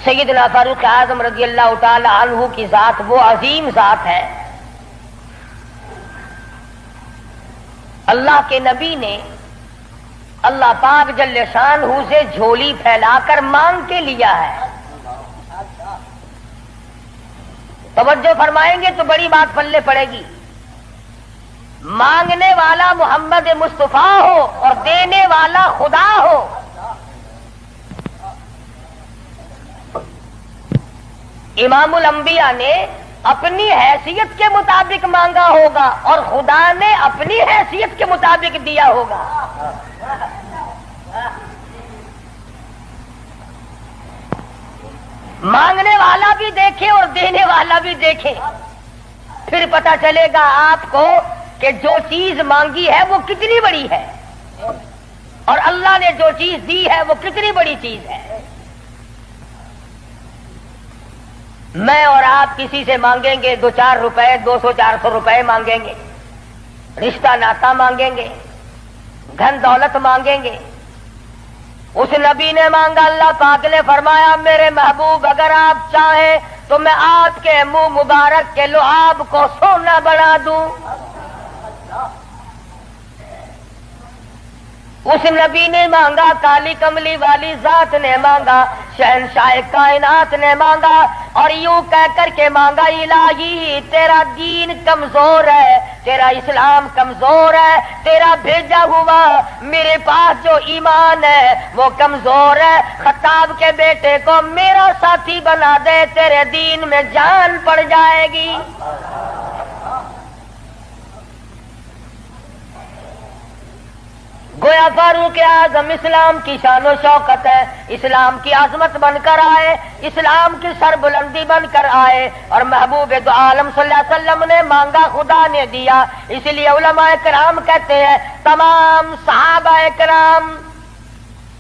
سیدنا فاروق اعظم رضی اللہ تعالی عنہ کی ذات وہ عظیم ذات ہے، اللہ کے نبی نے اللہ پاک جل شانہ سے جھولی پھیلا کر مانگ کے لیا ہے۔ توجہ فرمائیں گے تو بڑی بات پلے پڑے گی۔ مانگنے والا محمد مصطفیٰ ہو اور دینے والا خدا ہو، امام الانبیاء نے اپنی حیثیت کے مطابق مانگا ہوگا اور خدا نے اپنی حیثیت کے مطابق دیا ہوگا۔ مانگنے والا بھی دیکھے اور دینے والا بھی دیکھے، پھر پتہ چلے گا آپ کو کہ جو چیز مانگی ہے وہ کتنی بڑی ہے اور اللہ نے جو چیز دی ہے وہ کتنی بڑی چیز ہے۔ میں اور آپ کسی سے مانگیں گے 2-4 روپے، 200-400 روپے مانگیں گے، رشتہ ناتا مانگیں گے، دھن دولت مانگیں گے۔ اس نبی نے مانگا، اللہ پاک نے فرمایا میرے محبوب اگر آپ چاہیں تو میں آپ کے منہ مبارک کے لعاب کو سونا بنا دوں۔ اس نبی نے مانگا، کالی کملی والی ذات نے مانگا، شہنشاہ کائنات نے مانگا، اور یوں کہہ کر کے مانگا الہی تیرا دین کمزور ہے، تیرا اسلام کمزور ہے، تیرا بھیجا ہوا میرے پاس جو ایمان ہے وہ کمزور ہے، خطاب کے بیٹے کو میرا ساتھی بنا دے، تیرے دین میں جان پڑ جائے گی۔ گویا فاروق اعظم اسلام کی شان و شوکت ہے، اسلام کی عظمت بن کر آئے، اسلام کی سربلندی بن کر آئے، اور محبوب دو عالم صلی اللہ علیہ وسلم نے مانگا خدا نے دیا۔ اس لیے علماء کرام کہتے ہیں تمام صحابہ کرام،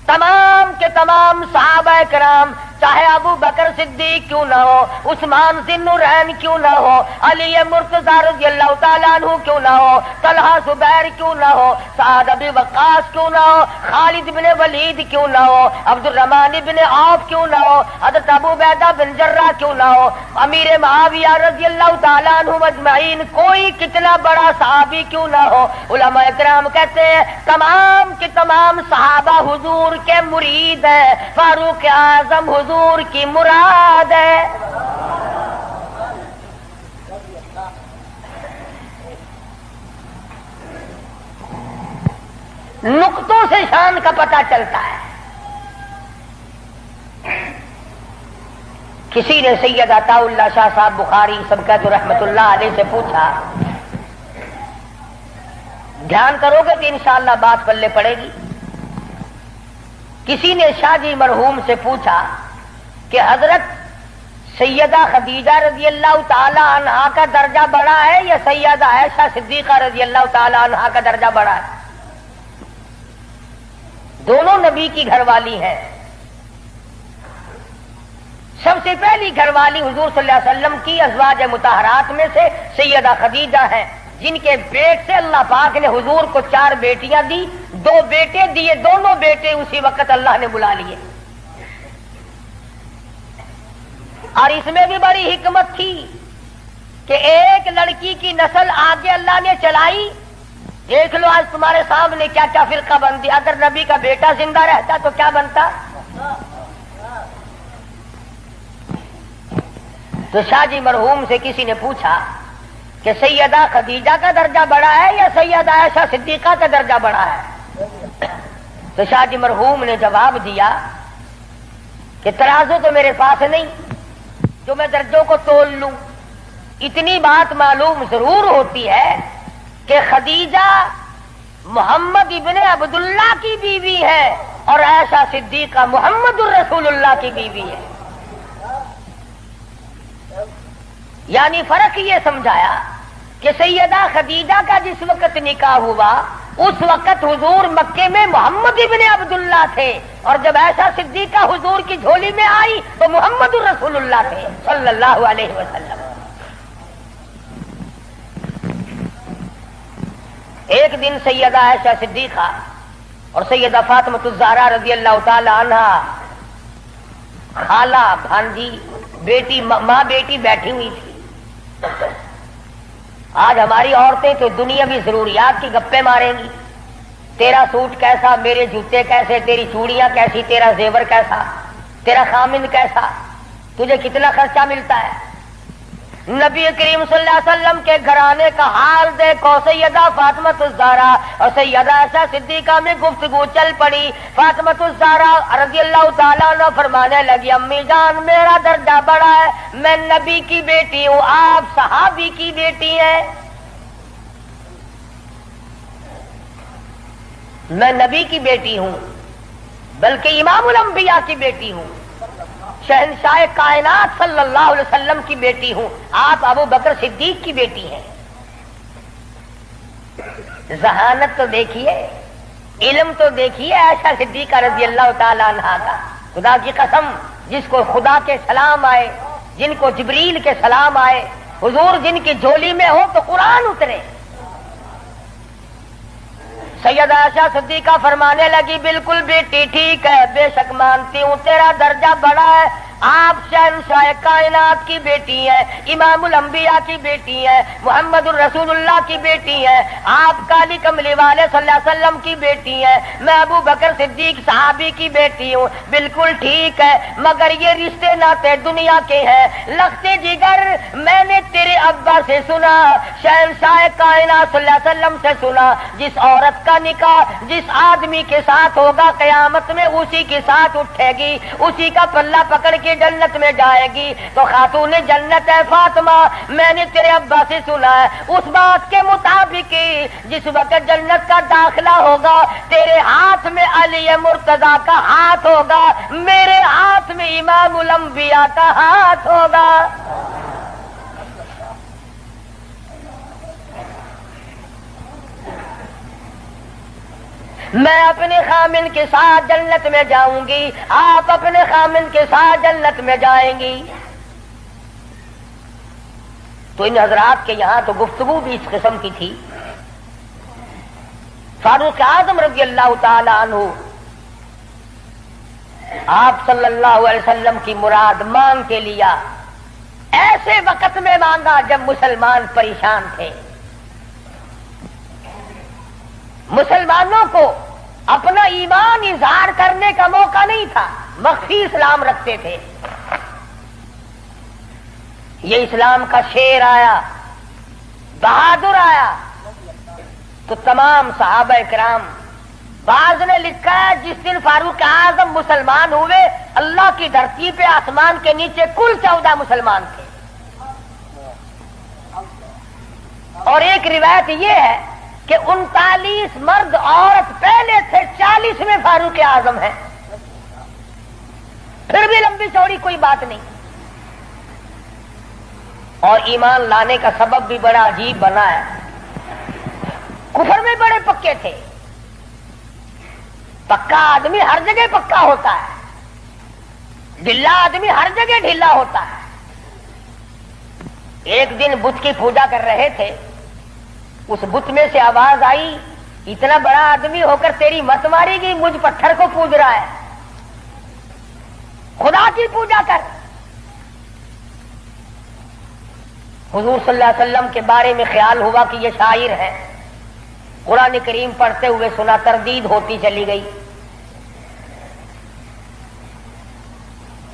تمام کے تمام صحابہ کرام، چاہے ابو بکر صدیق کیوں نہ ہو، عثمان ذی النورین کیوں نہ ہو، علی مرتضی رضی اللہ تعالیٰ عنہ کیوں نہ ہو، طلحہ زبیر کیوں نہ ہو، سعد ابی وقاص کیوں نہ ہو، خالد بن ولید کیوں نہ ہو، عبد الرحمن بن عوف کیوں نہ ہو، حضرت ابو عبیدہ بن جراح کیوں نہ ہو، امیر معاویہ رضی اللہ تعالیٰ عنہ اجمعین، کوئی کتنا بڑا صحابی کیوں نہ ہو، علماء کرام کہتے ہیں تمام کے تمام صحابہ حضور کے مرید ہیں، فاروق اعظم حضور کی مراد ہے۔ نقطوں سے شان کا پتہ چلتا ہے۔ کسی نے سید عطا اللہ شاہ صاحب بخاری سبقت رحمت اللہ علیہ سے پوچھا، دھیان کرو گے تو انشاءاللہ بات پلے پڑے گی۔ کسی نے شاہ جی مرحوم سے پوچھا کہ حضرت سیدہ خدیجہ رضی اللہ تعالی عنہا کا درجہ بڑا ہے یا سیدہ عائشہ صدیقہ رضی اللہ تعالی عنہا کا درجہ بڑا ہے؟ دونوں نبی کی گھر والی ہیں۔ سب سے پہلی گھر والی حضور صلی اللہ علیہ وسلم کی ازواج مطہرات میں سے سیدہ خدیجہ ہیں، جن کے پیٹ سے اللہ پاک نے حضور کو 4 بیٹیاں دی، 2 بیٹے دیے، دونوں بیٹے اسی وقت اللہ نے بلا لیے۔ اور اس میں بھی بڑی حکمت تھی کہ ایک لڑکی کی نسل آگے اللہ نے چلائی۔ دیکھ لو آج تمہارے سامنے کیا کیا فرقہ بندی، اگر نبی کا بیٹا زندہ رہتا تو کیا بنتا۔ تو شاہ جی مرحوم سے کسی نے پوچھا کہ سیدہ خدیجہ کا درجہ بڑا ہے یا سیدہ عائشہ صدیقہ کا درجہ بڑا ہے؟ تو شاہ جی مرحوم نے جواب دیا کہ ترازو تو میرے پاس نہیں جو میں درجوں کو تول لوں، اتنی بات معلوم ضرور ہوتی ہے کہ خدیجہ محمد ابن عبداللہ کی بیوی ہے اور عائشہ صدیقہ محمد الرسول اللہ کی بیوی ہے۔ یعنی فرق یہ سمجھایا کہ سیدہ خدیجہ کا جس وقت نکاح ہوا اس وقت حضور مکے میں محمد ابن عبداللہ تھے، اور جب عائشہ صدیقہ حضور کی جھولی میں آئی تو محمد الرسول اللہ تھے صلی اللہ علیہ وسلم۔ ایک دن سیدہ عائشہ صدیقہ اور سیدہ فاطمہ الزہرا رضی اللہ تعالی عنہا خالہ بھانجی بیٹی ماں بیٹی بیٹھی ہوئی تھی. آج ہماری عورتیں تو دنیاوی ضروریات کی گپیں ماریں گی. تیرا سوٹ کیسا، میرے جوتے کیسے، تیری چوڑیاں کیسی، تیرا زیور کیسا، تیرا خامند کیسا، تجھے کتنا خرچہ ملتا ہے. نبی کریم صلی اللہ علیہ وسلم کے گھرانے کا حال دیکھو. سیدہ فاطمہ الزہرا اور سیدہ عائشہ صدیقہ میں گفتگو چل پڑی. فاطمہ الزہرا رضی اللہ تعالیٰ عنہ فرمانے لگی امی جان میرا درجہ بڑا ہے، میں نبی کی بیٹی ہوں، آپ صحابی کی بیٹی ہیں. میں نبی کی بیٹی ہوں بلکہ امام الانبیاء کی بیٹی ہوں، شہنشاہ کائنات صلی اللہ علیہ وسلم کی بیٹی ہوں، آپ ابو بکر صدیق کی بیٹی ہیں. ذہانت تو دیکھیے، علم تو دیکھیے عائشہ صدیقہ رضی اللہ تعالی عنہا کا. خدا کی قسم جس کو خدا کے سلام آئے، جن کو جبریل کے سلام آئے، حضور جن کی جھولی میں ہو تو قرآن اترے. سیدہ عائشہ صدیقہ فرمانے لگی بالکل بیٹی ٹھیک ہے، بے شک مانتی ہوں تیرا درجہ بڑا ہے، آپ شہنشاہ کائنات کی بیٹی ہیں، امام الانبیاء کی بیٹی ہیں، محمد الرسول اللہ کی بیٹی ہیں، آپ کالی کملی والے صلی اللہ علیہ وسلم کی بیٹی ہیں، میں ابو بکر صدیق صحابی کی بیٹی ہوں. بالکل ٹھیک ہے، مگر یہ رشتے ناتے دنیا کے ہیں. لختے جگر میں نے تیرے ابا سے سنا، شہنشاہ کائنات صلی اللہ علیہ وسلم سے سنا، جس عورت کا نکاح جس آدمی کے ساتھ ہوگا قیامت میں اسی کے ساتھ اٹھے گی، اسی کا پلہ پکڑ کے جنت میں جائے گی. تو خاتون جنت ہے فاطمہ، میں نے تیرے ابا سے سنا ہے اس بات کے مطابق جس وقت جنت کا داخلہ ہوگا تیرے ہاتھ میں علی مرتضی کا ہاتھ ہوگا، میرے ہاتھ میں امام الانبیاء کا ہاتھ ہوگا. میں اپنے خامن کے ساتھ جنت میں جاؤں گی، آپ اپنے خامن کے ساتھ جنت میں جائیں گی. تو ان حضرات کے یہاں تو گفتگو بھی اس قسم کی تھی. فاروق اعظم رضی اللہ تعالی عنہ آپ صلی اللہ علیہ وسلم کی مراد مانگ کے لیا. ایسے وقت میں مانگا جب مسلمان پریشان تھے. مسلمانوں کو اپنا ایمان اظہار کرنے کا موقع نہیں تھا، مخفی اسلام رکھتے تھے. یہ اسلام کا شیر آیا، بہادر آیا تو تمام صحابہ کرام، بعض نے لکھا ہے جس دن فاروق اعظم مسلمان ہوئے اللہ کی دھرتی پہ آسمان کے نیچے کل 14 مسلمان تھے. اور ایک روایت یہ ہے کہ 39 مرد عورت پہلے تھے، 40 میں فاروق اعظم ہے. پھر بھی لمبی چوڑی کوئی بات نہیں. اور ایمان لانے کا سبب بھی بڑا عجیب بنا ہے. کفر میں بڑے پکے تھے. پکا آدمی ہر جگہ پکا ہوتا ہے، ڈھیلا آدمی ہر جگہ ڈھیلا ہوتا ہے. ایک دن بت کی پوجا کر رہے تھے، اس بت میں سے آواز آئی اتنا بڑا آدمی ہو کر تیری مت ماری گئی، مجھ پتھر کو پوج رہا ہے، خدا کی پوجا کر. حضور صلی اللہ علیہ وسلم کے بارے میں خیال ہوا کہ یہ شاعر ہے. قرآن کریم پڑھتے ہوئے سنا، تردید ہوتی چلی گئی.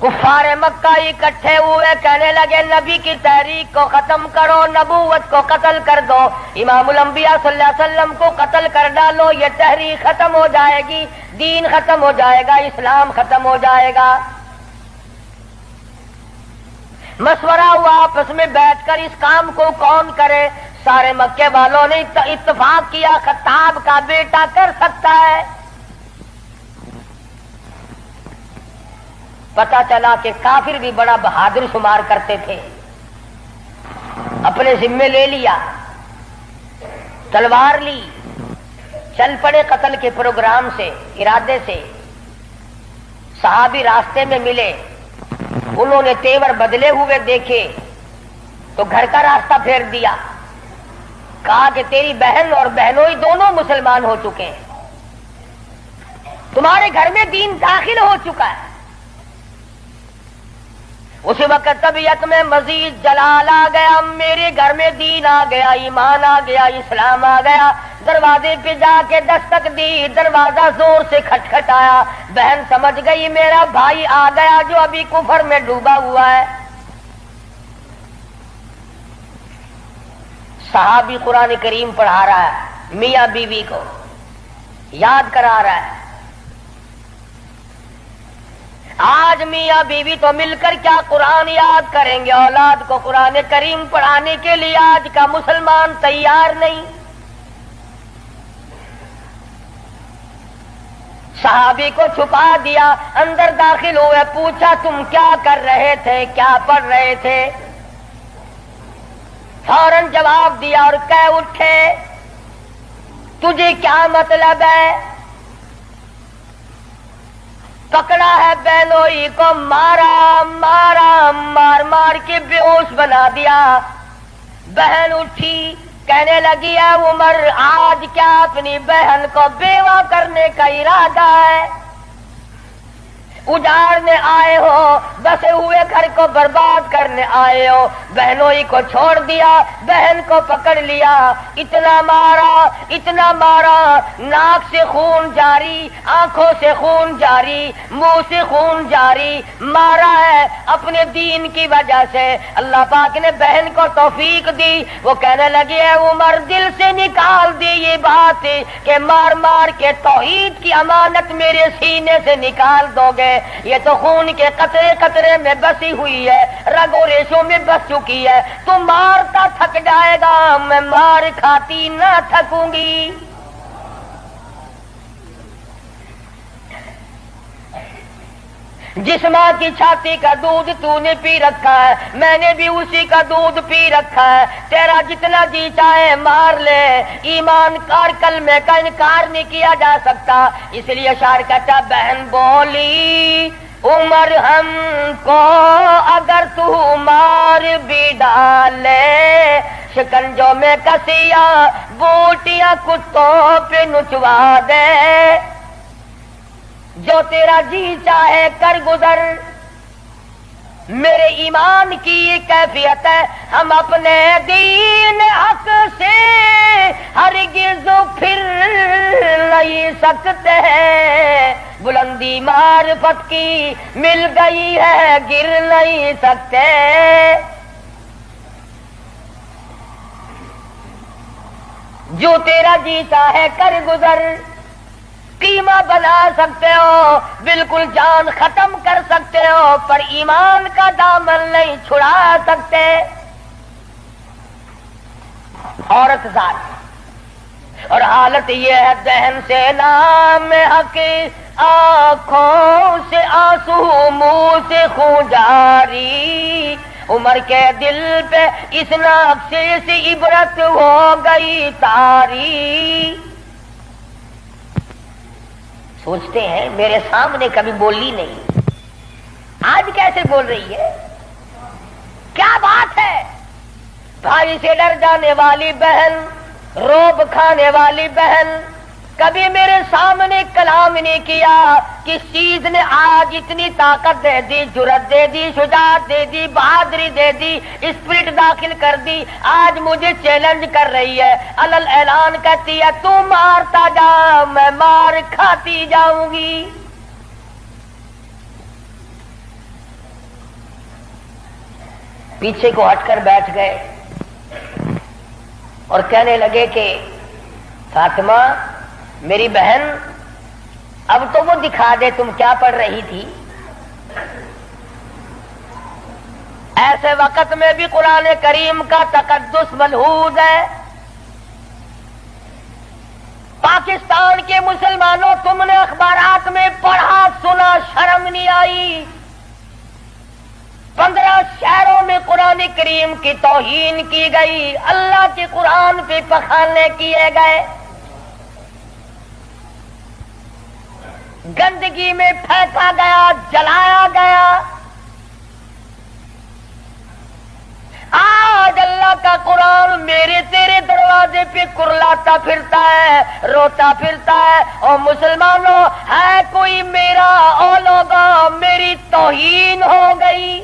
کفار مکہ اکٹھے ہوئے، کہنے لگے نبی کی تحریک کو ختم کرو، نبوت کو قتل کر دو، امام الانبیاء صلی اللہ علیہ وسلم کو قتل کر ڈالو، یہ تحریک ختم ہو جائے گی، دین ختم ہو جائے گا، اسلام ختم ہو جائے گا. مشورہ ہوا آپس میں بیٹھ کر اس کام کو کون کرے. سارے مکے والوں نے اتفاق کیا خطاب کا بیٹا کر سکتا ہے. پتا چلا کہ کافر بھی بڑا بہادر شمار کرتے تھے. اپنے ذمے لے لیا، تلوار لی، چل پڑے قتل کے پروگرام سے، ارادے سے. صحابی راستے میں ملے، انہوں نے تیور بدلے ہوئے دیکھے تو گھر کا راستہ پھیر دیا. کہا کہ تیری بہن اور بہنوئی دونوں مسلمان ہو چکے ہیں، تمہارے گھر میں دین داخل ہو چکا ہے. اسی وقت طبیعت میں مزید جلال آ گیا، میرے گھر میں دین آ گیا، ایمان آ گیا، اسلام آ گیا۔ دروازے پہ جا کے دستک دی، دروازہ زور سے کھٹکھٹایا، بہن سمجھ گئی میرا بھائی آ گیا جو ابھی کفر میں ڈوبا ہوا ہے۔ صحابی قرآن کریم پڑھا رہا ہے، میاں بیوی کو یاد کرا رہا ہے۔ آج میاں بیوی تو مل کر کیا قرآن یاد کریں گے، اولاد کو قرآن کریم پڑھانے کے لیے آج کا مسلمان تیار نہیں۔ صحابی کو چھپا دیا، اندر داخل ہوئے، پوچھا تم کیا کر رہے تھے، کیا پڑھ رہے تھے؟ فوراً جواب دیا اور کہہ اٹھے تجھے کیا مطلب ہے؟ پکڑا ہے بہنوئی کو، مارا مار مار کے بے ہوش بنا دیا۔ بہن اٹھی کہنے لگی ہے عمر آج کیا اپنی بہن کو بیوہ کرنے کا ارادہ ہے؟ اجاڑنے آئے ہو، بسے ہوئے گھر کو برباد کرنے آئے ہو۔ بہنوئی کو چھوڑ دیا، بہن کو پکڑ لیا، اتنا مارا، ناک سے خون جاری، آنکھوں سے خون جاری، منہ سے خون جاری، مارا ہے اپنے دین کی وجہ سے۔ اللہ پاک نے بہن کو توفیق دی، وہ کہنے لگی ہے عمر دل سے نکال دی یہ بات کہ مار مار کے توحید کی امانت میرے سینے سے نکال دو گے۔ یہ تو خون کے قطرے قطرے میں بسی ہوئی ہے، رگ و ریشوں میں بس چکی ہے۔ تو مارتا تھک جائے گا، میں مار کھاتی نہ تھکوں گی۔ جس ماں کی چھاتی کا دودھ تو نے پی رکھا ہے، میں نے بھی اسی کا دودھ پی رکھا ہے۔ تیرا جتنا جی چاہے مار لے، ایمان کار کلمے کا انکار نہیں کیا جا سکتا۔ اس لیے شاعر کہتا بہن بولی عمر ہم کو اگر تو مار بھی ڈالے، شکنجوں میں کسیاں بوٹیاں کتوں پہ نچوا دے، جو تیرا جی چاہے کر گزر۔ میرے ایمان کی یہ کیفیت ہے، ہم اپنے دین حق سے ہرگز پھر نہیں سکتے ہیں۔ بلندی معرفت کی مل گئی ہے، گر نہیں سکتے۔ جو تیرا جی چاہے کر گزر، قیمہ بنا سکتے ہو، بالکل جان ختم کر سکتے ہو، پر ایمان کا دامن نہیں چھڑا سکتے۔ عورت ذات اور حالت یہ ہے دہن سے نام حق، آنکھوں سے آنسو، منہ سے خون جاری۔ عمر کے دل پہ اس نقشے سے عبرت ہو گئی طاری۔ سوچتے ہیں میرے سامنے کبھی بولی نہیں، آج کیسے بول رہی ہے؟ کیا بات ہے؟ بھائی سے ڈر جانے والی بہن، روب کھانے والی بہن، کبھی میرے سامنے کلام نہیں کیا۔ کس چیز نے آج اتنی طاقت دے دی، جرأت دے دی، شجاعت دے دی، بہادری دے دی، اسپرٹ داخل کر دی؟ آج مجھے چیلنج کر رہی ہے، علل اعلان کہتی ہے تو مارتا جا، میں مار کھاتی جاؤں گی۔ پیچھے کو ہٹ کر بیٹھ گئے اور کہنے لگے کہ فاطمہ میری بہن، اب تو وہ دکھا دے تم کیا پڑھ رہی تھی۔ ایسے وقت میں بھی قرآن کریم کا تقدس ملحوظ ہے۔ پاکستان کے مسلمانوں، تم نے اخبارات میں پڑھا سنا، شرم نہیں آئی؟ 15 شہروں میں قرآن کریم کی توہین کی گئی، اللہ کے قرآن پہ پخانے کیے گئے، گندگی میں پھینکا گیا، جلایا گیا۔ آج اللہ کا قرآن میرے تیرے دروازے پہ کرلاتا پھرتا ہے، روتا پھرتا ہے، اور مسلمانوں ہے کوئی میرا، او لوگوں میری توہین ہو گئی۔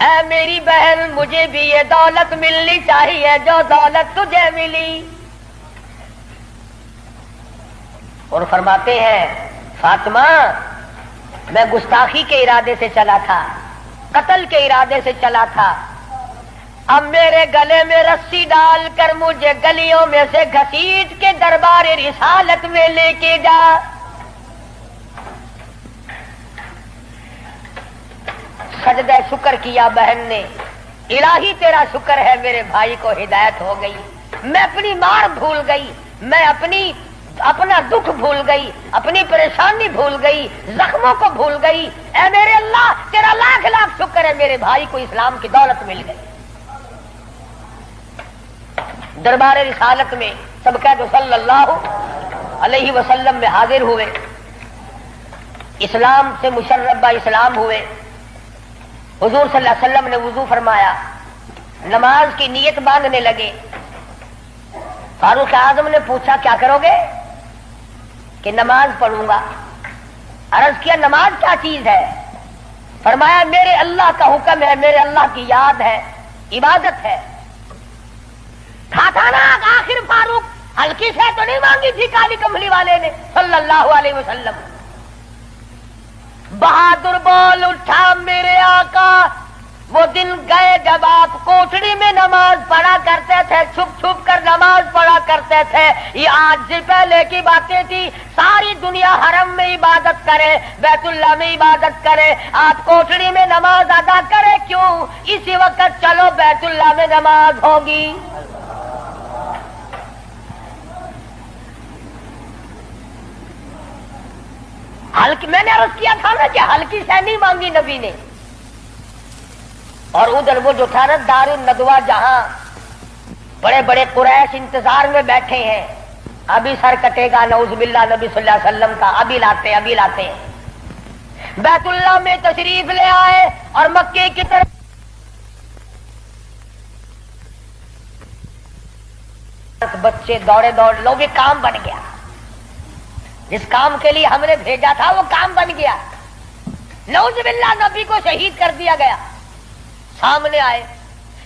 اے میری بہن مجھے بھی یہ دولت ملنی چاہیے جو دولت تجھے ملی. اور فرماتے ہیں فاطمہ میں گستاخی کے ارادے سے چلا تھا، قتل کے ارادے سے چلا تھا، اب میرے گلے میں رسی ڈال کر مجھے گلیوں میں سے گھسیٹ کے دربار رسالت میں لے کے جا. سجدہ شکر کیا بہن نے، الہی تیرا شکر ہے میرے بھائی کو ہدایت ہو گئی، میں اپنی مار بھول گئی، میں اپنا دکھ بھول گئی، اپنی پریشانی بھول گئی، زخموں کو بھول گئی. اے میرے اللہ تیرا لاکھ لاکھ شکر ہے میرے بھائی کو اسلام کی دولت مل گئی. دربار رسالت میں سب کہتے صلی اللہ علیہ وسلم میں حاضر ہوئے، اسلام سے مشرب اسلام ہوئے. حضور صلی اللہ علیہ وسلم نے وضو فرمایا، نماز کی نیت باندھنے لگے. فاروق اعظم نے پوچھا کیا کرو گے؟ کہ نماز پڑھوں گا. عرض کیا نماز کیا چیز ہے؟ فرمایا میرے اللہ کا حکم ہے، میرے اللہ کی یاد ہے، عبادت ہے. کھاتا نا آخر فاروق ہلکی سے تو نہیں مانگی تھی کالی کملی والے نے صلی اللہ علیہ وسلم. بہادر بول اٹھا میرے آقا، وہ دن گئے جب آپ کوٹڑی میں نماز پڑھا کرتے تھے، چھپ چھپ کر نماز پڑھا کرتے تھے. یہ آج سے پہلے کی باتیں تھی. ساری دنیا حرم میں عبادت کرے، بیت اللہ میں عبادت کرے، آپ کوٹڑی میں نماز ادا کرے کیوں؟ اسی وقت چلو بیت اللہ میں نماز ہوگی. ہلکی میں نے عرض کیا تھا نا کہ ہلکی سے نہیں مانگی نبی نے. اور ادھر وہ جو تھا نا دار الندوہ جہاں بڑے بڑے قریش انتظار میں بیٹھے ہیں، ابھی سر کٹے گا نعوذ باللہ نبی صلی اللہ علیہ وسلم کا، ابھی لاتے ہیں. بیت اللہ میں تشریف لے آئے اور مکے کی طرف بچے دوڑے لو بھی کام بن گیا. جس کام کے لیے ہم نے بھیجا تھا وہ کام بن گیا. نعوذ باللہ نبی کو شہید کر دیا گیا. سامنے آئے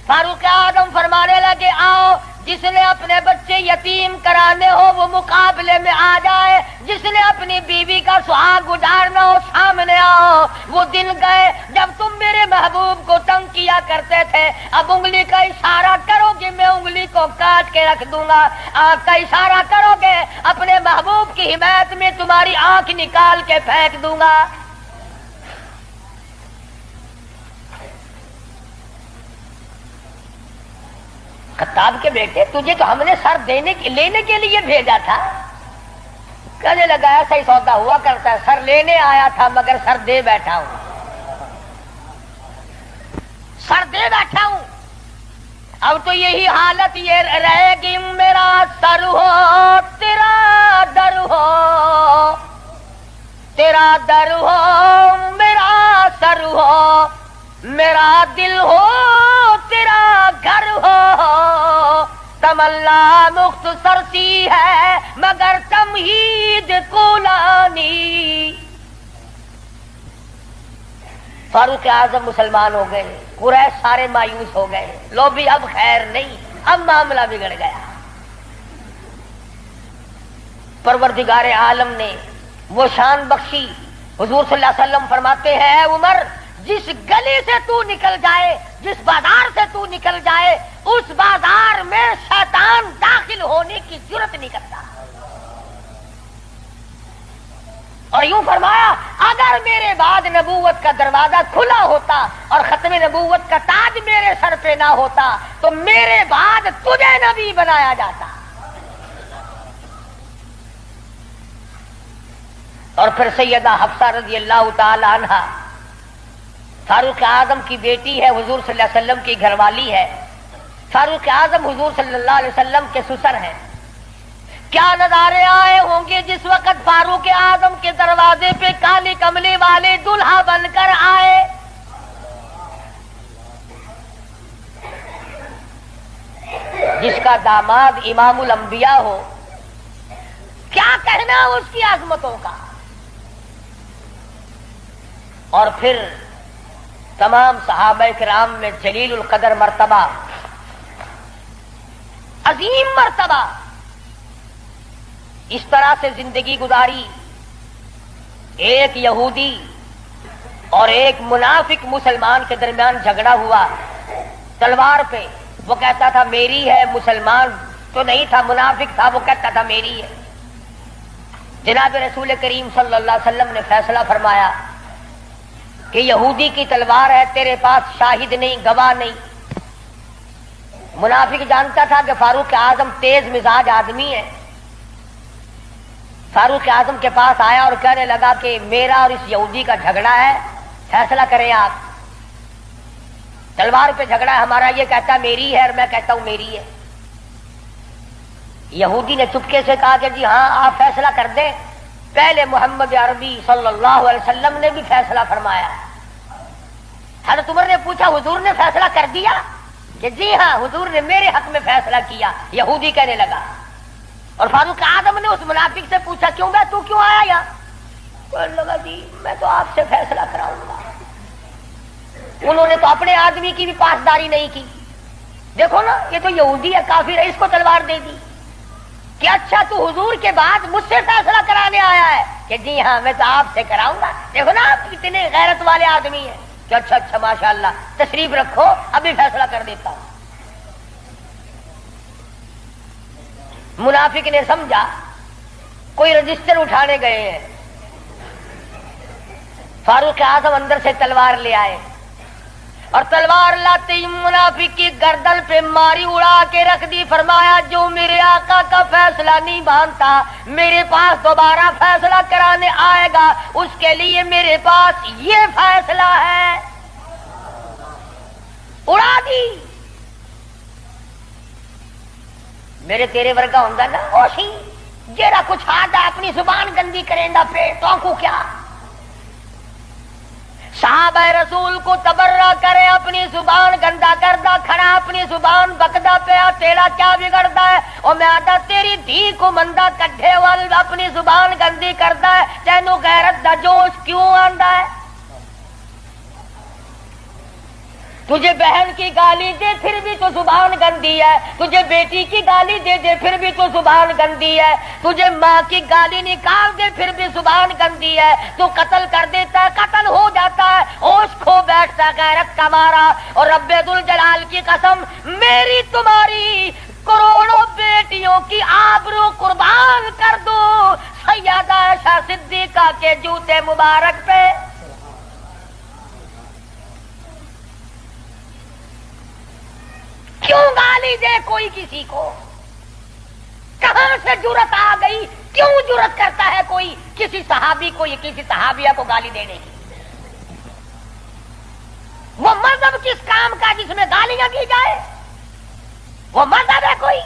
فاروق اعظم فرمانے لگے آؤ، جس نے اپنے بچے یتیم کرانے ہو وہ مقابلے میں آ جائے، جس نے اپنی بیوی کا سہاگ گزارنا ہو سامنے آؤ. وہ دن گئے جب تم میرے محبوب کو تنگ کیا کرتے تھے. اب انگلی کا اشارہ کرو گے میں انگلی کو کاٹ کے رکھ دوں گا. آنکھ کا اشارہ کرو گے اپنے محبوب کی حمایت میں تمہاری آنکھ نکال کے پھینک دوں گا. خطاب کے بیٹے تجھے تو ہم نے سر لینے کے لیے بھیجا تھا. کہنے لگا ایسا ہی سودا ہوا کرتا ہے، سر لینے آیا تھا مگر سر دے بیٹھا ہوں. اب تو یہی حالت یہ رہے گی، میرا سر ہو تیرا در ہو، تیرا در ہو میرا سر ہو، میرا دل ہو تیرا گھر ہو. تمنا مختصر سی ہے مگر تمہید کولانی. فاروق اعظم مسلمان ہو گئے، قریش سارے مایوس ہو گئے. لو بھی اب خیر نہیں، اب معاملہ بگڑ گیا. پروردگار عالم نے وہ شان بخشی. حضور صلی اللہ علیہ وسلم فرماتے ہیں اے عمر، جس گلی سے تو نکل جائے، جس بازار سے تو نکل جائے، اس بازار میں شیطان داخل ہونے کی جرات نہیں کرتا. اور یوں فرمایا اگر میرے بعد نبوت کا دروازہ کھلا ہوتا اور ختم نبوت کا تاج میرے سر پہ نہ ہوتا تو میرے بعد تجھے نبی بنایا جاتا. اور پھر سیدہ حفصہ رضی اللہ تعالی عنہا فاروق اعظم کی بیٹی ہے، حضور صلی اللہ علیہ وسلم کی گھر والی ہے. فاروق اعظم حضور صلی اللہ علیہ وسلم کے سسر ہیں. کیا نظارے آئے ہوں گے جس وقت فاروق اعظم کے دروازے پہ کالی کملی والے دلہا بن کر آئے. جس کا داماد امام الانبیاء ہو، کیا کہنا اس کی عظمتوں کا. اور پھر تمام صحابہ کرام میں جلیل القدر مرتبہ، عظیم مرتبہ، اس طرح سے زندگی گزاری. ایک یہودی اور ایک منافق مسلمان کے درمیان جھگڑا ہوا تلوار پہ. وہ کہتا تھا میری ہے، مسلمان تو نہیں تھا، منافق تھا، وہ کہتا تھا میری ہے. جناب رسول کریم صلی اللہ علیہ وسلم نے فیصلہ فرمایا کہ یہودی کی تلوار ہے، تیرے پاس شاہد نہیں، گواہ نہیں. منافق جانتا تھا کہ فاروق اعظم تیز مزاج آدمی ہے. فاروق اعظم کے پاس آیا اور کہنے لگا کہ میرا اور اس یہودی کا جھگڑا ہے، فیصلہ کریں آپ. تلوار پہ جھگڑا ہے ہمارا، یہ کہتا ہے میری ہے اور میں کہتا ہوں میری ہے. یہودی نے چپکے سے کہا کہ جی ہاں آپ فیصلہ کر دیں. پہلے محمد عربی صلی اللہ علیہ وسلم نے بھی فیصلہ فرمایا. حضرت عمر نے پوچھا حضور نے فیصلہ کر دیا؟ کہ جی ہاں حضور نے میرے حق میں فیصلہ کیا. یہودی کہنے لگا. اور فاروق اعظم نے اس منافق سے پوچھا کیوں بھائی تو کیوں آیا یہاں؟ کہنے لگا جی میں تو آپ سے فیصلہ کراؤں گا. انہوں نے تو اپنے آدمی کی بھی پاسداری نہیں کی. دیکھو نا یہ تو یہودی ہے، کافر ہے، اس کو تلوار دے دی کہ اچھا تو حضور کے بعد مجھ سے فیصلہ کرانے آیا ہے؟ کہ جی ہاں میں تو آپ سے کراؤں گا. دیکھو نا آپ کتنے غیرت والے آدمی ہیں. کہ اچھا اچھا ماشاءاللہ تشریف رکھو ابھی فیصلہ کر دیتا ہوں. منافق نے سمجھا کوئی رجسٹر اٹھانے گئے ہیں. فاروق اعظم اندر سے تلوار لے آئے اور تلوار لاتے ہی منافق کی گردن پہ ماری، اڑا کے رکھ دی. فرمایا جو میرے آقا کا فیصلہ نہیں مانتا میرے پاس دوبارہ فیصلہ کرانے آئے گا اس کے لیے میرے پاس یہ فیصلہ ہے. اڑا دی. میرے تیرے ورگا ہوندا نا اوشی جیڑا کچھ آدھا اپنی زبان گندی کریندا پہ تو کو کیا. صحابہ رسول کو تبرہ کرے اپنی زبان گندا کردہ کھڑا اپنی زبان بکدا پیا تیرا کیا بگڑتا ہے؟ اور میں آدھا تیری دھی کو مندہ کڈھے وال اپنی زبان گندی کرتا ہے تینوں غیرت دا جوش کیوں آندا ہے؟ تجھے بہن کی گالی دے پھر بھی تو زبان گندی ہے، تجھے بیٹی کی گالی دے دے پھر بھی تو زبان گندی ہے، تجھے ماں کی گالی نکال دے پھر بھی زبان گندی ہے. تو قتل کر دیتا ہے، قتل ہو جاتا ہے، ہوش کھو بیٹھتا ہے غیرت کا مارا. اور رب ذوالجلال کی قسم میری تمہاری کروڑوں بیٹیوں کی آبرو قربان کر دو سیدہ عائشہ صدیقہ کے جوتے مبارک پہ. کیوں گالی دے کوئی کسی کو؟ کہاں سے جرت آ گئی؟ کیوں جرت کرتا ہے کوئی کسی صحابی کو یا کسی صحابیہ کو گالی دینے کی؟ وہ مذہب کس کام کا جس میں گالیاں دی جائے؟ وہ مذہب ہے کوئی؟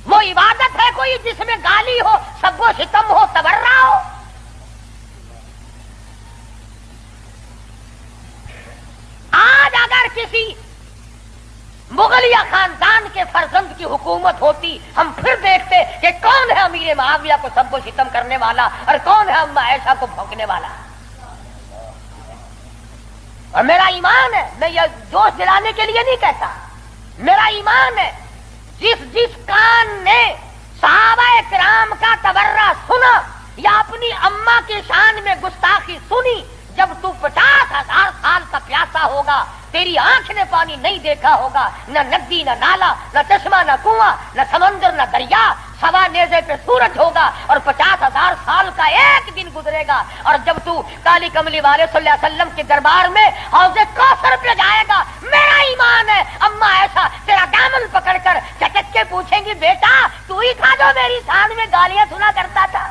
وہ عبادت ہے کوئی جس میں گالی ہو، سب و ستم ہو، تبرہ ہو؟ آج اگر کسی مغلیہ خاندان کے فرزند کی حکومت ہوتی ہم پھر دیکھتے کہ کون ہے امیر معاویہ کو سب کو ستم کرنے والا اور کون ہے اما عائشہ کو بھونکنے والا. اور میرا ایمان ہے، میں یہ جوش دلانے کے لیے نہیں کہتا، میرا ایمان ہے جس کان نے صحابہ کرام کا تبرہ سنا یا اپنی اما کی شان میں گستاخی سنی، جب تو 50,000 سال کا پیاسا ہوگا تیری آنکھ نے پانی نہیں دیکھا ہوگا، نہ ندی نہ نالا نہ چشمہ نہ کنواں نہ سمندر نہ دریا، سوا نیزے پہ سورج ہوگا اور 50,000 سال کا ایک دن گزرے گا. اور جب تو کالی کملی والے صلی اللہ علیہ وسلم کے دربار میں حوض کوثر پہ جائے گا، میرا ایمان ہے اما ایسا تیرا دامن پکڑ کر چٹک کے پوچھیں گی بیٹا تو ہی تھا جو میری شان میں گالیاں سنا کرتا تھا.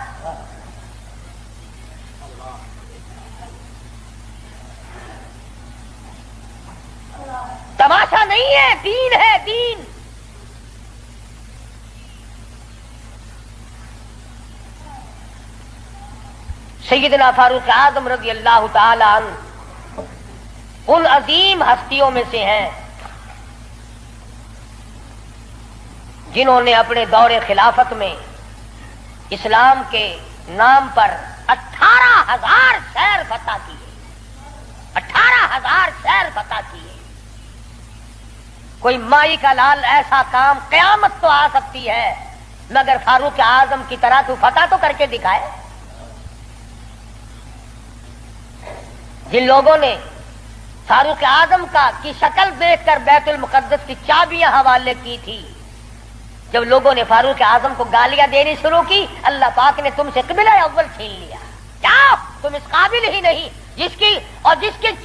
تماشا نہیں ہے، دین ہے دین. سیدنا فاروق اعظم رضی اللہ تعالی عنہ ان عظیم ہستیوں میں سے ہیں جنہوں نے اپنے دور خلافت میں اسلام کے نام پر 18,000 شہر فتح کیے. کوئی مائی کا لال ایسا کام، قیامت تو آ سکتی ہے مگر فاروق اعظم کی طرح تو فتح تو کر کے دکھائے۔ جن لوگوں نے فاروق اعظم کی شکل دیکھ کر بیت المقدس کی چابیاں حوالے کی تھی، جب لوگوں نے فاروق اعظم کو گالیاں دینی شروع کی، اللہ پاک نے تم سے قبلہ اول چھین لیا۔ جاؤ، تم اس قابل ہی نہیں، جس کے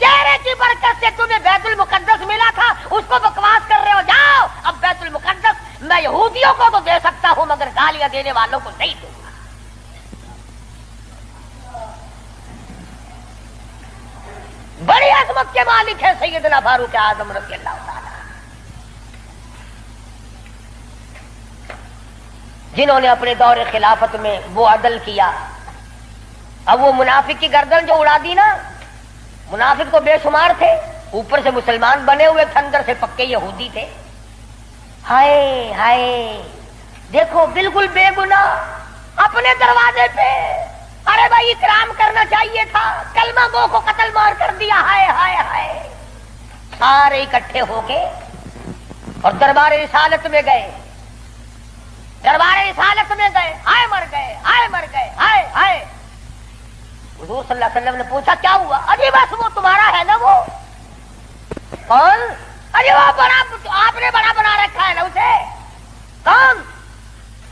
چہرے کی برکت سے تمہیں بیت المقدس ملا تھا اس کو بکواس کر رہے ہو۔ جاؤ، اب بیت المقدس میں یہودیوں کو تو دے سکتا ہوں مگر گالیاں دینے والوں کو نہیں دوں گا۔ بڑی عظمت کے مالک ہے سیدنا فاروق اعظم رضی اللہ تعالی، جنہوں نے اپنے دور خلافت میں وہ عدل کیا۔ اب وہ منافق کی گردن جو اڑا دی نا، منافق تو بے شمار تھے، اوپر سے مسلمان بنے ہوئے تھے، اندر سے پکے یہودی تھے۔ ہائے ہائے، دیکھو بالکل بے گناہ اپنے دروازے پہ، ارے بھائی اکرام کرنا چاہیے تھا، کلمہ گو کو قتل مار کر دیا۔ ہائے ہائے ہائے، سارے اکٹھے ہو کے اور دربار رسالت میں گئے، دربار رسالت میں گئے، ہائے مر گئے، ہائے مر گئے، ہائے ہائے۔ حضور صلی اللہ علیہ وسلم نے پوچھا کیا ہوا؟ اجی بس وہ تمہارا ہے نا، وہ کون؟ اجی وہ بڑا، آپ نے بڑا بنا رکھا ہے نا اسے، کون؟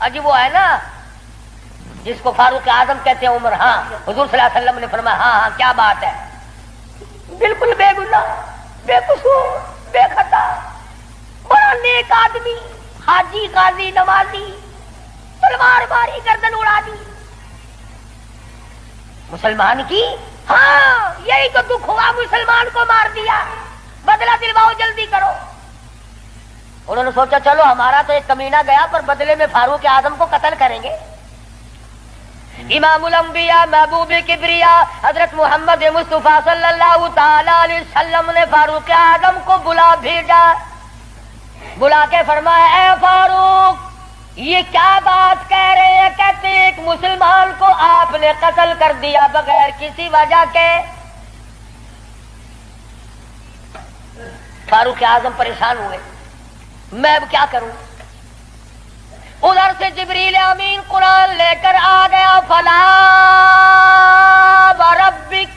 اجی وہ ہے نا جس کو فاروق اعظم کہتے ہیں، عمر۔ ہاں، حضور صلی اللہ علیہ وسلم نے فرمایا ہاں ہاں کیا بات ہے، بالکل بے گناہ، بے قصور، بے خطا، بڑا نیک آدمی، حاجی، قاضی، نمازی، تلوار ماری، گردن اڑا دی مسلمان کی۔ ہاں، یہی تو دکھ ہوا، مسلمان کو مار دیا، بدلہ دلواؤ، جلدی کرو۔ انہوں نے سوچا چلو ہمارا تو ایک کمینہ گیا، پر بدلے میں فاروق اعظم کو قتل کریں گے۔ امام الانبیاء، محبوب کبریا حضرت محمد مصطفیٰ صلی اللہ تعالی علیہ وسلم نے فاروق اعظم کو بلا بھیجا، بلا کے فرمایا اے فاروق، یہ کیا بات کہہ رہے ہیں؟ کہتے ہیں ایک مسلمان کو آپ نے قتل کر دیا بغیر کسی وجہ کے۔ فاروق اعظم پریشان ہوئے، میں اب کیا کروں؟ ادھر سے جبریل امین قرآن لے کر آ گیا، فلا وربک۔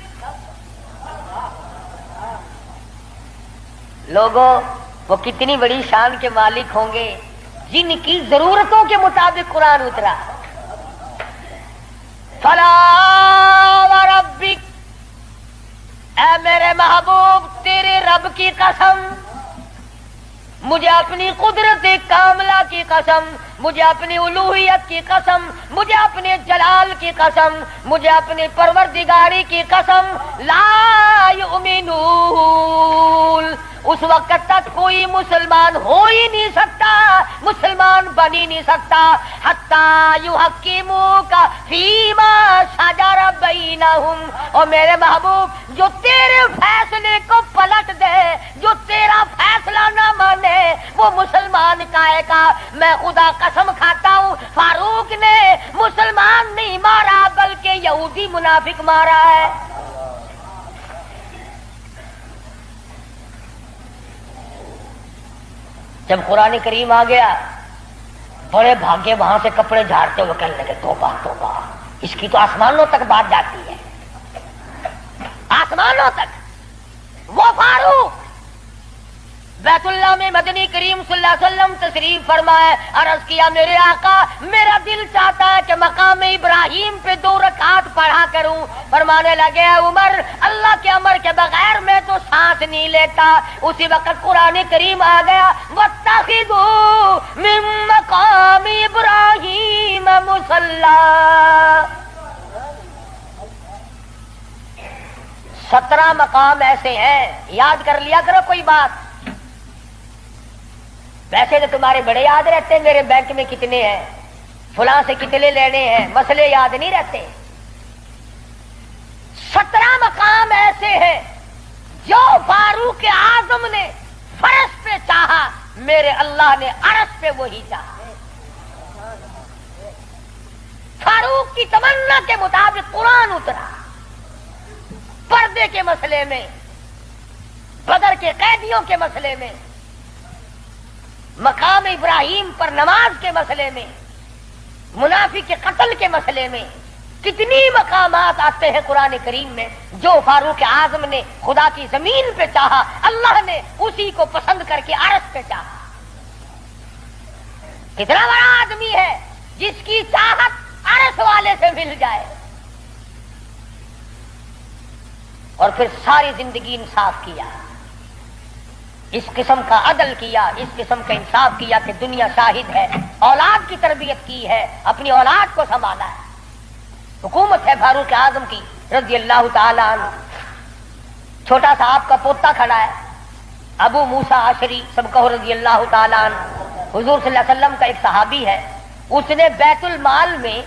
لوگوں، وہ کتنی بڑی شان کے مالک ہوں گے جن کی ضرورتوں کے مطابق قرآن اترا۔ فلا وربک، اے میرے محبوب تیرے رب کی قسم، مجھے اپنی قدرت کاملہ کی قسم، مجھے اپنی الوہیت کی قسم، مجھے اپنے جلال کی قسم، مجھے اپنی پروردگاری کی قسم، لا یؤمنون، اس وقت تک کوئی مسلمان ہو ہی نہیں سکتا، مسلمان بن ہی نہیں سکتا، حتی یحکموک فیما شجر بینہم، اور میرے محبوب جو تیرے فیصلے کو پلٹ دے، جو تیرا فیصلہ نہ مانے، وہ مسلمان کہے گا۔ میں خدا قسم کھاتا ہوں، فاروق نے مسلمان نہیں مارا بلکہ یہودی منافق مارا ہے۔ جب قرآن کریم آ گیا، بڑے بھاگے وہاں سے کپڑے جھاڑتے ہوئے کہنے لگے توبہ توبہ، اس کی تو آسمانوں تک بات جاتی ہے، آسمانوں تک۔ وہ فاروق بیت اللہ میں مدنی کریم صلی اللہ علیہ وسلم تشریف فرمائے، عرض کیا میرے آقا میرا دل چاہتا ہے کہ مقام ابراہیم پہ 2 رکعات پڑھا کروں۔ فرمانے لگے عمر، اللہ کے امر کے بغیر میں تو سانس نہیں لیتا۔ اسی وقت قرآن کریم آ گیا، واتخذوا من مقام ابراہیم مصلی۔ 17 مقام ایسے ہیں، یاد کر لیا کرو کوئی بات۔ ویسے تو تمہارے بڑے یاد رہتے ہیں میرے بینک میں کتنے ہیں، فلاں سے کتنے لینے ہیں، مسئلے یاد نہیں رہتے۔ 17 مقام ایسے ہیں جو فاروق اعظم نے فرش پہ چاہا، میرے اللہ نے عرش پہ وہی چاہا۔ فاروق کی تمنا کے مطابق قرآن اترا، پردے کے مسئلے میں، بدر کے قیدیوں کے مسئلے میں، مقام ابراہیم پر نماز کے مسئلے میں، منافق کے قتل کے مسئلے میں کتنی مقامات آتے ہیں قرآن کریم میں. جو فاروق اعظم نے خدا کی زمین پہ چاہا، اللہ نے اسی کو پسند کر کے عرش پہ چاہا. کتنا بڑا آدمی ہے جس کی چاہت عرش والے سے مل جائے. اور پھر ساری زندگی انصاف کیا، اس قسم کا عدل کیا، اس قسم کا انصاف کیا کہ دنیا شاہد ہے. اولاد کی تربیت کی ہے، اپنی اولاد کو سنبھالا ہے. حکومت ہے فاروق اعظم کی رضی اللہ تعالی عنہ. چھوٹا سا آپ کا پوتا کھڑا ہے ابو موسیٰ اشعری سب کہو رضی اللہ تعالی عنہ. حضور صلی اللہ علیہ وسلم کا ایک صحابی ہے، اس نے بیت المال میں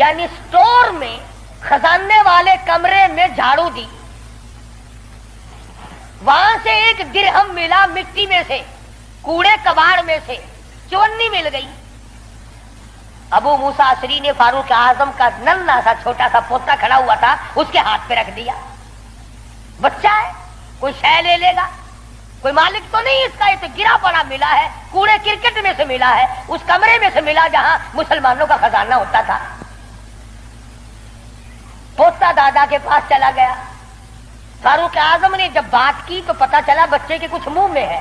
یعنی سٹور میں خزانے والے کمرے میں جھاڑو دی، وہاں سے ایک درہم ملا مٹی میں سے، کوڑے کباڑ میں سے چونی مل گئی. ابو موسیٰ اشعری نے فاروق اعظم کا ننھا سا چھوٹا سا پوتا کھڑا ہوا تھا اس کے ہاتھ پہ رکھ دیا. بچہ ہے، کوئی شے لے لے گا، کوئی مالک تو نہیں اس کا، یہ تو گرا پڑا ملا ہے، کوڑے کرکٹ میں سے ملا ہے، اس کمرے میں سے ملا جہاں مسلمانوں کا خزانہ ہوتا تھا. پوتا دادا کے پاس چلا گیا. فاروق اعظم نے جب بات کی تو پتا چلا بچے کے کچھ منہ میں ہے.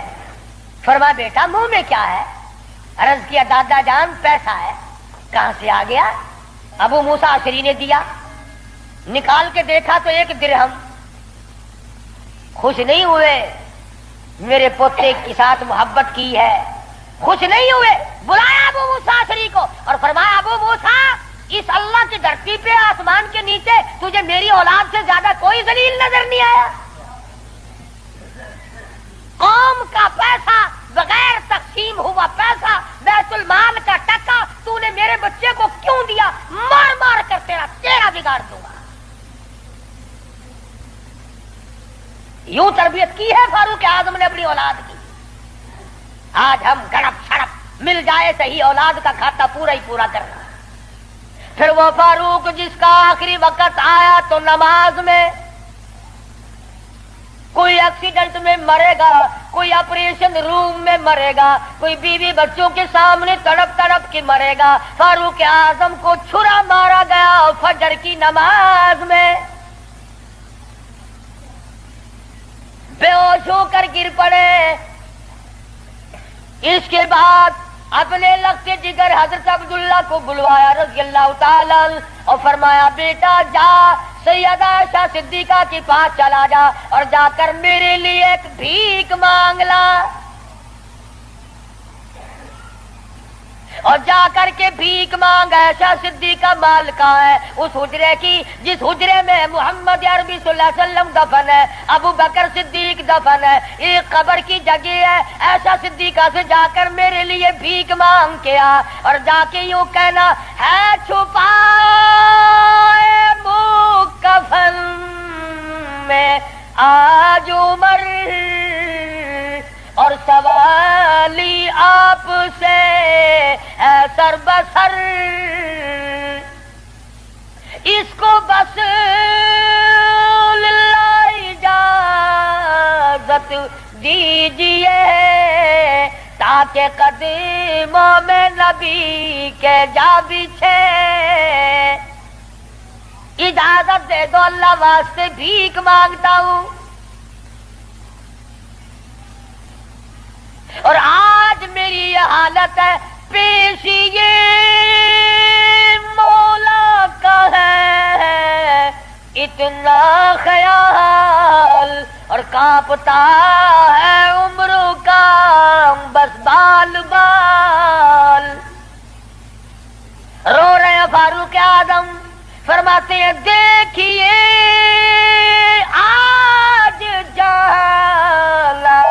فرمایا بیٹا منہ میں کیا ہے؟ عرض کیا دادا جان پیسہ ہے. کہاں سے آ گیا؟ ابو موسیٰ اشعری نے دیا. نکال کے دیکھا تو ایک درہم. خوش نہیں ہوئے، میرے پوتے کے ساتھ محبت کی ہے، خوش نہیں ہوئے. بلایا ابو موسیٰ اشعری کو اور فرمایا ابو موسیٰ، اس اللہ کی دھرتی پہ آسمان کے نیچے تجھے میری اولاد سے زیادہ کوئی ذلیل نظر نہیں آیا؟ قوم کا پیسہ، بغیر تقسیم ہوا پیسہ، بیت المال کا ٹکا تو نے میرے بچے کو کیوں دیا؟ مار مار کر تیرا بگاڑ دوں گا. یوں تربیت کی ہے فاروق اعظم نے اپنی اولاد کی. آج ہم گڑپ چھڑپ مل جائے صحیح اولاد کا کھاتا پورا ہی پورا کرنا. پھر وہ فاروق جس کا آخری وقت آیا تو نماز میں، کوئی ایکسیڈنٹ میں مرے گا، کوئی آپریشن روم میں مرے گا، کوئی بیوی بچوں کے سامنے تڑپ تڑپ کے مرے گا. فاروق اعظم کو چھرا مارا گیا فجر کی نماز میں، بے ہوش ہو کر گر پڑے. اس کے بعد اپنے لخت جگر حضرت عبداللہ کو بلوایا رضی اللہ تعالیٰ اور فرمایا بیٹا جا سیدہ عائشہ صدیقہ کے پاس چلا جا اور جا کر میرے لیے ایک بھیک مانگ لا. اور جا کر کے بھیک مانگ. عائشہ صدیقہ مالکہ ہے اس حجرے کی جس حجرے میں محمد عربی صلی اللہ علیہ وسلم دفن ہے، ابو بکر صدیق دفن ہے، ایک قبر کی جگہ ہے. عائشہ صدیقہ سے جا کر میرے لیے بھیک مانگ کے آ اور جا کے یوں کہنا ہے چھپائے کفن میں آج عمر اور سوالی آپ سے اے سر بسر، اس کو بس للہ اجازت دیجئے تاکہ قدموں میں نبی کے جا بچھے. اجازت دے دو اللہ واسطے بھیک مانگتا ہوں. اور آج میری یہ حالت ہے، پیش یہ مولا کا ہے اتنا خیال اور کانپتا ہے عمروں کا بس بال بال. رو رہے ہیں فاروق اعظم، فرماتے ہیں دیکھیے آج جالا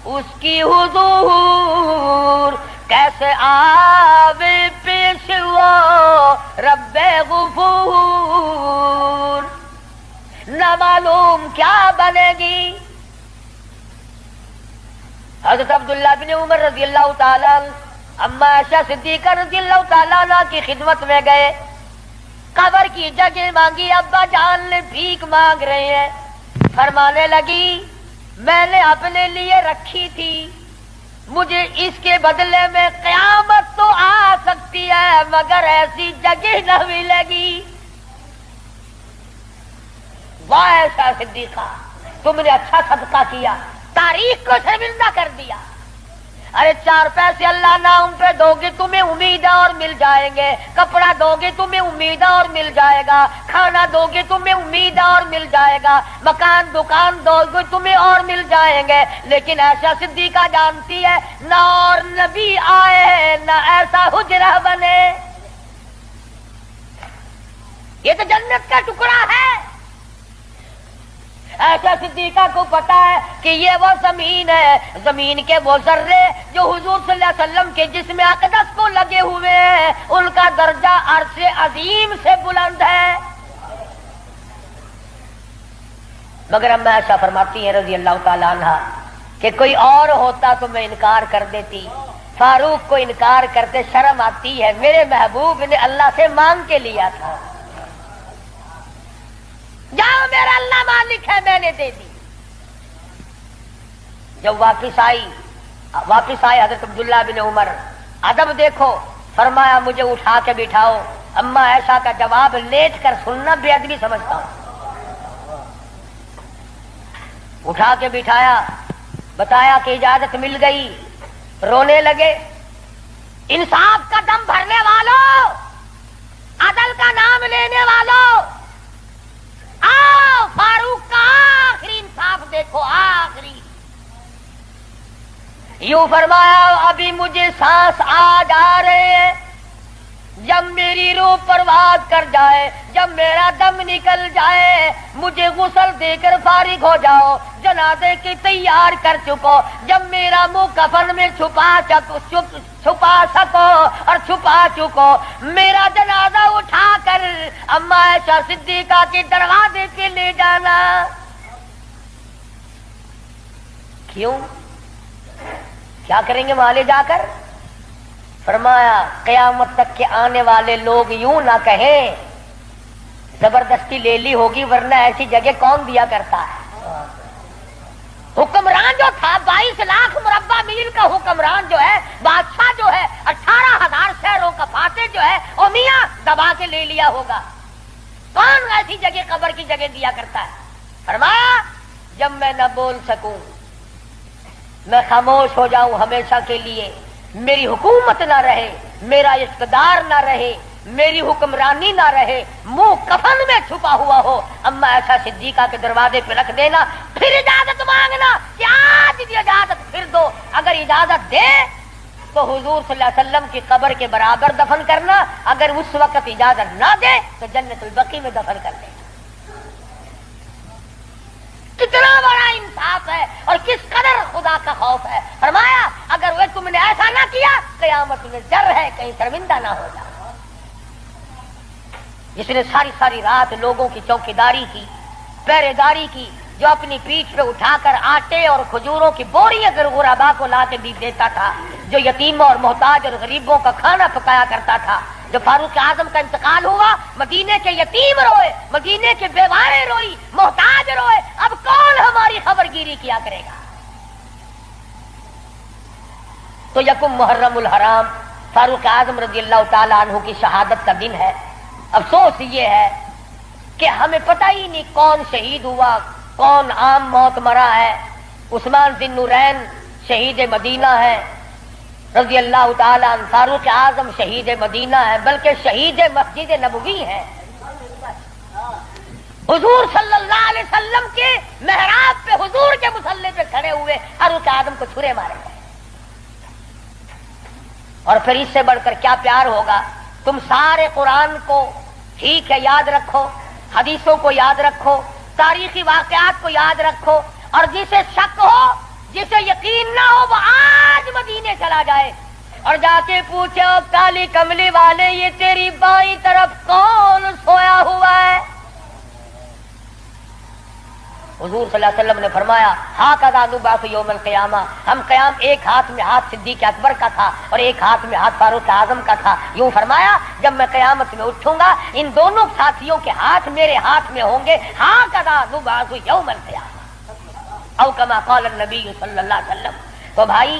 اس کی حضور کیسے آوے پیش وہ رب غفور. نہ معلوم کیا بنے گی. حضرت عبداللہ بن عمر رضی اللہ تعالیٰ اما عائشہ صدیقہ رضی اللہ تعالیٰ عنہ کی خدمت میں گئے، قبر کی جگہ مانگی. ابا جان نے بھیک مانگ رہے ہیں. فرمانے لگی میں نے اپنے لیے رکھی تھی، مجھے اس کے بدلے میں قیامت تو آ سکتی ہے مگر ایسی جگہ نہ ملے گی۔ واہ ایسا صدیقہ، تم نے اچھا صدقہ کیا، تاریخ کو شرمندہ کر دیا۔ ارے 4 پیسے اللہ نام پہ دو گے تمہیں امید اور مل جائیں گے، کپڑا دو گے تمہیں امید اور مل جائے گا، کھانا دو گے تمہیں امید اور مل جائے گا، مکان دکان دو گے تمہیں اور مل جائیں گے، لیکن ایسا صدیقہ جانتی ہے نہ اور نبی آئے نہ ایسا حجرہ بنے۔ یہ تو جنت کا ٹکڑا ہے۔ ایسا صدیقہ کو پتا ہے کہ یہ وہ زمین ہے، زمین کے وہ ذرے جو حضور صلی اللہ علیہ وسلم کے جسم اقدس کو لگے ہوئے ہیں، ان کا درجہ عرش عظیم سے بلند ہے۔ مگر اما ایسا فرماتی ہیں رضی اللہ تعالی عنہ کہ کوئی اور ہوتا تو میں انکار کر دیتی، فاروق کو انکار کرتے شرم آتی ہے، میرے محبوب نے اللہ سے مانگ کے لیا تھا، جاؤ میرا اللہ مالک ہے میں نے دے دی۔ جب واپس آئے حضرت عبداللہ بن عمر، ادب دیکھو، فرمایا مجھے اٹھا کے بٹھاؤ۔ اما ایسا کا جواب لیٹ کر سننا بے ادبی سمجھتا ہوں۔ اٹھا کے بٹھایا، بتایا کہ اجازت مل گئی، رونے لگے۔ انصاف کا دم بھرنے والوں، عدل کا نام لینے والوں، آؤ فاروق کا آخری انصاف دیکھو، آخری۔ یوں فرمایا ابھی مجھے سانس آ جا رہے ہیں، جب میری روح پرواز کر جائے، جب میرا دم نکل جائے، مجھے غسل دے کر فارغ ہو جاؤ، جنازے کی تیار کر چکو، جب میرا منہ کفن میں چھپا سکو اور چھپا چکو، میرا جنازہ اٹھا کر اما عائشہ صدیقہ کے دروازے پہ لے جانا۔ کیوں؟ کیا کریں گے وہاں لے جا کر؟ فرمایا قیامت تک کے آنے والے لوگ یوں نہ کہیں زبردستی لے لی ہوگی، ورنہ ایسی جگہ کون دیا کرتا ہے۔ حکمران جو تھا 22 لاکھ مربع میل کا حکمران جو ہے، بادشاہ جو ہے 18,000 شہروں کا فاتح جو ہے، او میاں دبا کے لے لیا ہوگا، کون ایسی جگہ قبر کی جگہ دیا کرتا ہے؟ فرمایا جب میں نہ بول سکوں، میں خاموش ہو جاؤں ہمیشہ کے لیے، میری حکومت نہ رہے، میرا اقتدار نہ رہے، میری حکمرانی نہ رہے، منہ کفن میں چھپا ہوا ہو، اما ایسا صدیقہ کے دروازے پہ رکھ دینا، پھر اجازت مانگنا کہ آج دی اجازت پھر دو، اگر اجازت دے تو حضور صلی اللہ علیہ وسلم کی قبر کے برابر دفن کرنا، اگر اس وقت اجازت نہ دے تو جنت البقیع میں دفن کر دینا۔ کتنا بڑا انصاف ہے اور کس قدر خدا کا خوف ہے۔ فرمایا اگر وہ تم نے ایسا نہ کیا، قیامت میں ڈر ہے کہیں شرمندہ نہ ہو جاؤ۔ جس نے ساری رات لوگوں کی چوکیداری کی، پہرے داری کی، جو اپنی پیٹھ پہ اٹھا کر آٹے اور کھجوروں کی بوریاں غربا کو لا کے بھی دیتا تھا، جو یتیموں اور محتاج اور غریبوں کا کھانا پکایا کرتا تھا۔ جو فاروق اعظم کا انتقال ہوا، مدینے کے یتیم روئے، مدینے کے بیوارے روئی، محتاج روئے، اب کون ہماری خبر گیری کیا کرے گا؟ تو یکم محرم الحرام فاروق اعظم رضی اللہ تعالی عنہ کی شہادت کا دن ہے۔ افسوس یہ ہے کہ ہمیں پتہ ہی نہیں کون شہید ہوا، کون عام موت مرا ہے۔ عثمان ذی النورین شہید مدینہ ہے رضی اللہ تعالی عنہ، فاروق اعظم شہید مدینہ ہے، بلکہ شہید مسجد نبوی ہے۔ حضور صلی اللہ علیہ وسلم کے محراب پہ، حضور کے مصلی پہ کھڑے ہوئے فاروق اعظم کو چھرے مارے گئے۔ اور پھر اس سے بڑھ کر کیا پیار ہوگا؟ تم سارے قرآن کو ٹھیک ہے یاد رکھو، حدیثوں کو یاد رکھو، تاریخی واقعات کو یاد رکھو، اور جسے شک ہو، جسے یقین نہ ہو، وہ آج مدینے چلا جائے اور جا کے پوچھو کالی کملی والے یہ تیری بائیں طرف کون سویا ہوا ہے؟ حضور صلی اللہ علیہ وسلم نے فرمایا ہاکذا نبعث یوم القیامہ، ہم قیام ایک ہاتھ میں ہاتھ صدیق اکبر کا تھا اور ایک ہاتھ میں ہاتھ فاروق اعظم کا تھا۔ یوں فرمایا جب میں قیامت میں اٹھوں گا ان دونوں ساتھیوں کے ہاتھ میرے ہاتھ میں ہوں گے، ہاکذا نبعث یوم القیامہ، او کما قال النبی صلی اللہ علیہ وسلم۔ تو بھائی